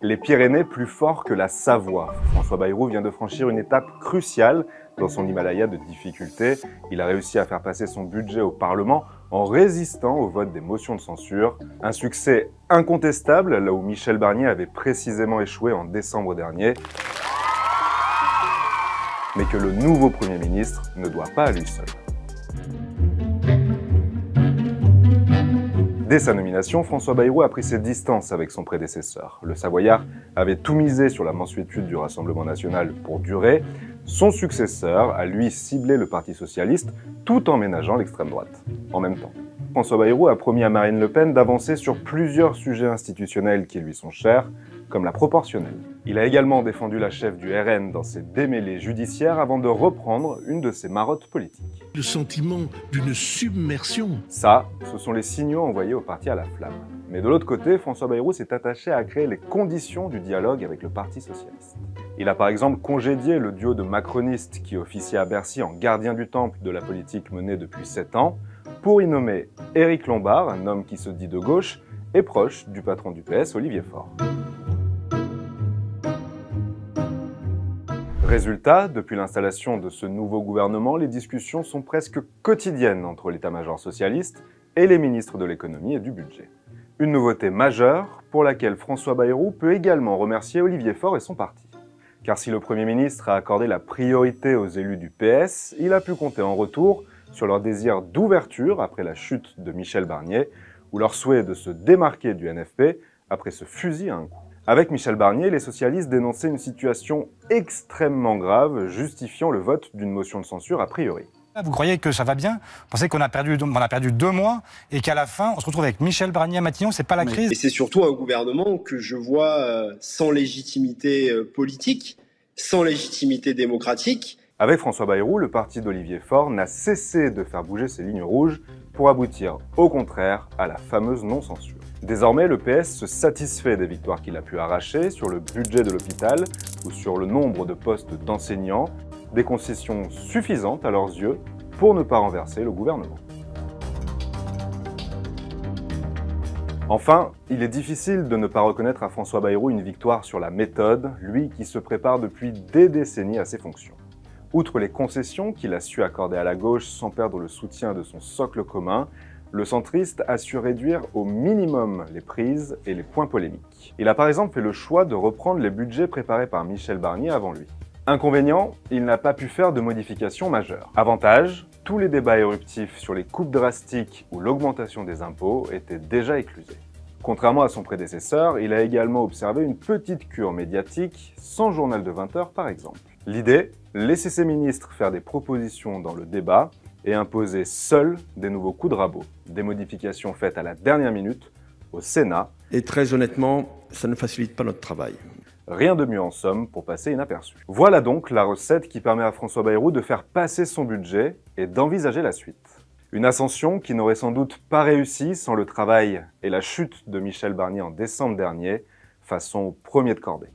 Les Pyrénées plus fort que la Savoie. François Bayrou vient de franchir une étape cruciale dans son Himalaya de difficultés. Il a réussi à faire passer son budget au Parlement en résistant au vote des motions de censure. Un succès incontestable, là où Michel Barnier avait précisément échoué en décembre dernier. Mais que le nouveau Premier ministre ne doit pas à lui seul. Dès sa nomination, François Bayrou a pris ses distances avec son prédécesseur. Le Savoyard avait tout misé sur la mansuétude du Rassemblement national pour durer. Son successeur a lui ciblé le Parti socialiste tout en ménageant l'extrême droite. En même temps, François Bayrou a promis à Marine Le Pen d'avancer sur plusieurs sujets institutionnels qui lui sont chers, comme la proportionnelle. Il a également défendu la chef du RN dans ses démêlés judiciaires avant de reprendre une de ses marottes politiques. Le sentiment d'une submersion. Ça, ce sont les signaux envoyés au parti à la flamme. Mais de l'autre côté, François Bayrou s'est attaché à créer les conditions du dialogue avec le Parti socialiste. Il a par exemple congédié le duo de macronistes qui officiait à Bercy en gardien du temple de la politique menée depuis 7 ans, pour y nommer Éric Lombard, un homme qui se dit de gauche et proche du patron du PS, Olivier Faure. Résultat, depuis l'installation de ce nouveau gouvernement, les discussions sont presque quotidiennes entre l'état-major socialiste et les ministres de l'économie et du budget. Une nouveauté majeure pour laquelle François Bayrou peut également remercier Olivier Faure et son parti. Car si le Premier ministre a accordé la priorité aux élus du PS, il a pu compter en retour sur leur désir d'ouverture après la chute de Michel Barnier ou leur souhait de se démarquer du NFP après ce fusil à un coup. Avec Michel Barnier, les socialistes dénonçaient une situation extrêmement grave, justifiant le vote d'une motion de censure a priori. Vous croyez que ça va bien? Vous pensez qu'on a perdu 2 mois et qu'à la fin, on se retrouve avec Michel Barnier à Matignon, c'est pas la crise? Et c'est surtout un gouvernement que je vois sans légitimité politique, sans légitimité démocratique. Avec François Bayrou, le parti d'Olivier Faure n'a cessé de faire bouger ses lignes rouges pour aboutir, au contraire, à la fameuse non-censure. Désormais, le PS se satisfait des victoires qu'il a pu arracher sur le budget de l'hôpital ou sur le nombre de postes d'enseignants, des concessions suffisantes à leurs yeux pour ne pas renverser le gouvernement. Enfin, il est difficile de ne pas reconnaître à François Bayrou une victoire sur la méthode, lui qui se prépare depuis des décennies à ses fonctions. Outre les concessions qu'il a su accorder à la gauche sans perdre le soutien de son socle commun, le centriste a su réduire au minimum les prises et les points polémiques. Il a par exemple fait le choix de reprendre les budgets préparés par Michel Barnier avant lui. Inconvénient, il n'a pas pu faire de modifications majeures. Avantage, tous les débats éruptifs sur les coupes drastiques ou l'augmentation des impôts étaient déjà éclusés. Contrairement à son prédécesseur, il a également observé une petite cure médiatique, sans journal de 20 heures par exemple. L'idée, laisser ses ministres faire des propositions dans le débat et imposer seuls des nouveaux coups de rabot, des modifications faites à la dernière minute au Sénat. Et très honnêtement, ça ne facilite pas notre travail. Rien de mieux en somme pour passer inaperçu. Voilà donc la recette qui permet à François Bayrou de faire passer son budget et d'envisager la suite. Une ascension qui n'aurait sans doute pas réussi sans le travail et la chute de Michel Barnier en décembre dernier, façon premier de cordée.